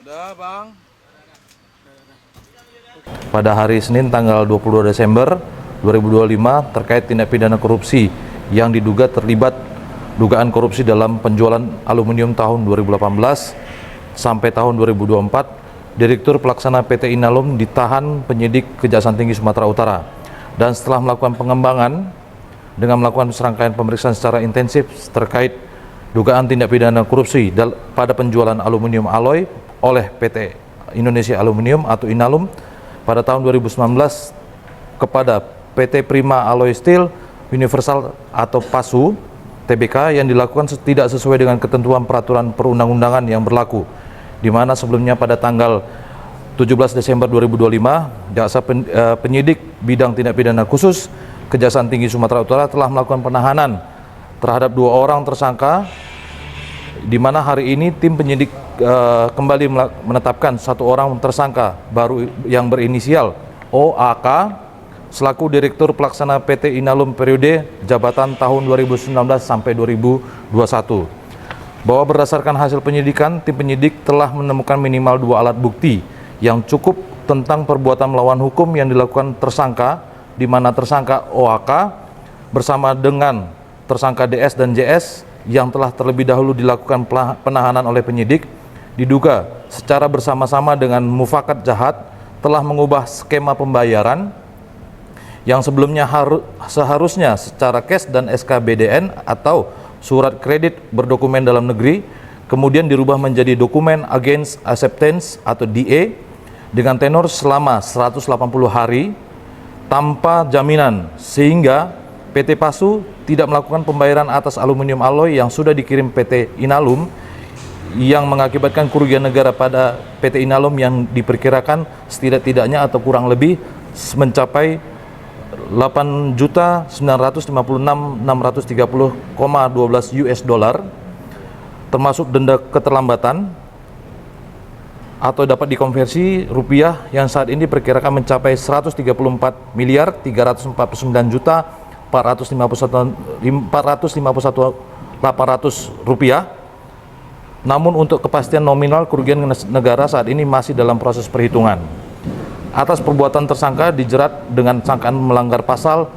Udah, Bang. Pada hari Senin tanggal 22 Desember 2025 terkait tindak pidana korupsi yang diduga terlibat dugaan korupsi dalam penjualan aluminium tahun 2018 sampai tahun 2024, Direktur Pelaksana PT Inalum ditahan penyidik Kejaksaan Tinggi Sumatera Utara, dan setelah melakukan pengembangan dengan melakukan serangkaian pemeriksaan secara intensif terkait dugaan tindak pidana korupsi pada penjualan aluminium alloy oleh PT Indonesia Aluminium atau Inalum pada tahun 2019 kepada PT Prima Alloy Steel Universal atau PASU Tbk yang dilakukan tidak sesuai dengan ketentuan peraturan perundang-undangan yang berlaku, di mana sebelumnya pada tanggal 17 Desember 2025 Jaksa Penyidik Bidang Tindak Pidana Khusus Kejaksaan Tinggi Sumatera Utara telah melakukan penahanan terhadap 2 orang tersangka, di mana hari ini tim penyidik kembali menetapkan 1 orang tersangka baru yang berinisial OAK selaku Direktur Pelaksana PT Inalum periode jabatan tahun 2019 sampai 2021. Bahwa berdasarkan hasil penyidikan, tim penyidik telah menemukan minimal 2 alat bukti yang cukup tentang perbuatan melawan hukum yang dilakukan tersangka, di mana tersangka OAK bersama dengan tersangka DS dan JS yang telah terlebih dahulu dilakukan penahanan oleh penyidik, diduga secara bersama-sama dengan mufakat jahat telah mengubah skema pembayaran yang sebelumnya seharusnya secara cash dan SKBDN atau surat kredit berdokumen dalam negeri, kemudian dirubah menjadi dokumen against acceptance atau DA dengan tenor selama 180 hari tanpa jaminan, sehingga PT PASU tidak melakukan pembayaran atas aluminium alloy yang sudah dikirim PT Inalum, yang mengakibatkan kerugian negara pada PT Inalum yang diperkirakan setidak-tidaknya atau kurang lebih mencapai 8.956.630,12 US dollar, termasuk denda keterlambatan atau dapat dikonversi rupiah yang saat ini diperkirakan mencapai 134.349.451.800 rupiah. Namun untuk kepastian nominal kerugian negara saat ini masih dalam proses perhitungan. Atas perbuatan tersangka dijerat dengan sangkaan melanggar pasal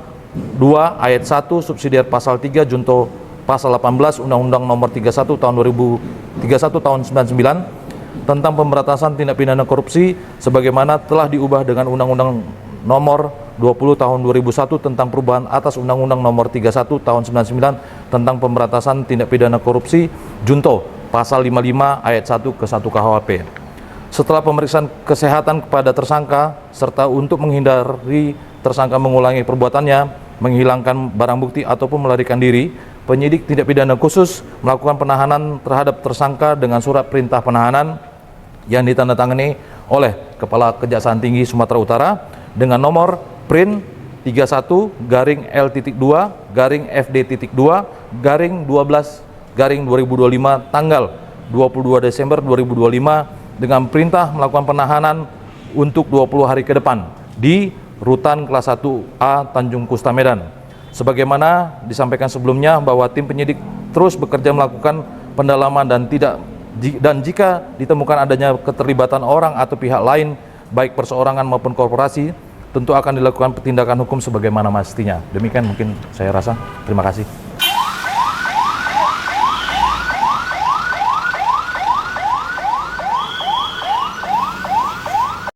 2 ayat 1 subsidiar pasal 3 junto pasal 18 Undang-Undang Nomor 31 tahun 99 tentang pemberantasan tindak pidana korupsi, sebagaimana telah diubah dengan Undang-Undang Nomor 20 tahun 2001 tentang perubahan atas Undang-Undang Nomor 31 tahun 99 tentang pemberantasan tindak pidana korupsi junto pasal 55 ayat 1 ke 1 KUHP. Setelah pemeriksaan kesehatan kepada tersangka serta untuk menghindari tersangka mengulangi perbuatannya, menghilangkan barang bukti ataupun melarikan diri, penyidik tindak pidana khusus melakukan penahanan terhadap tersangka dengan surat perintah penahanan yang ditandatangani oleh Kepala Kejaksaan Tinggi Sumatera Utara dengan nomor print 31-LT2-FD.2-12-2025 tanggal 22 Desember 2025 dengan perintah melakukan penahanan untuk 20 hari ke depan di Rutan Kelas 1A Tanjung Kusta Medan. Sebagaimana disampaikan sebelumnya bahwa tim penyidik terus bekerja melakukan pendalaman dan jika ditemukan adanya keterlibatan orang atau pihak lain baik perseorangan maupun korporasi, tentu akan dilakukan tindakan hukum sebagaimana mestinya. Demikian mungkin saya rasa. Terima kasih.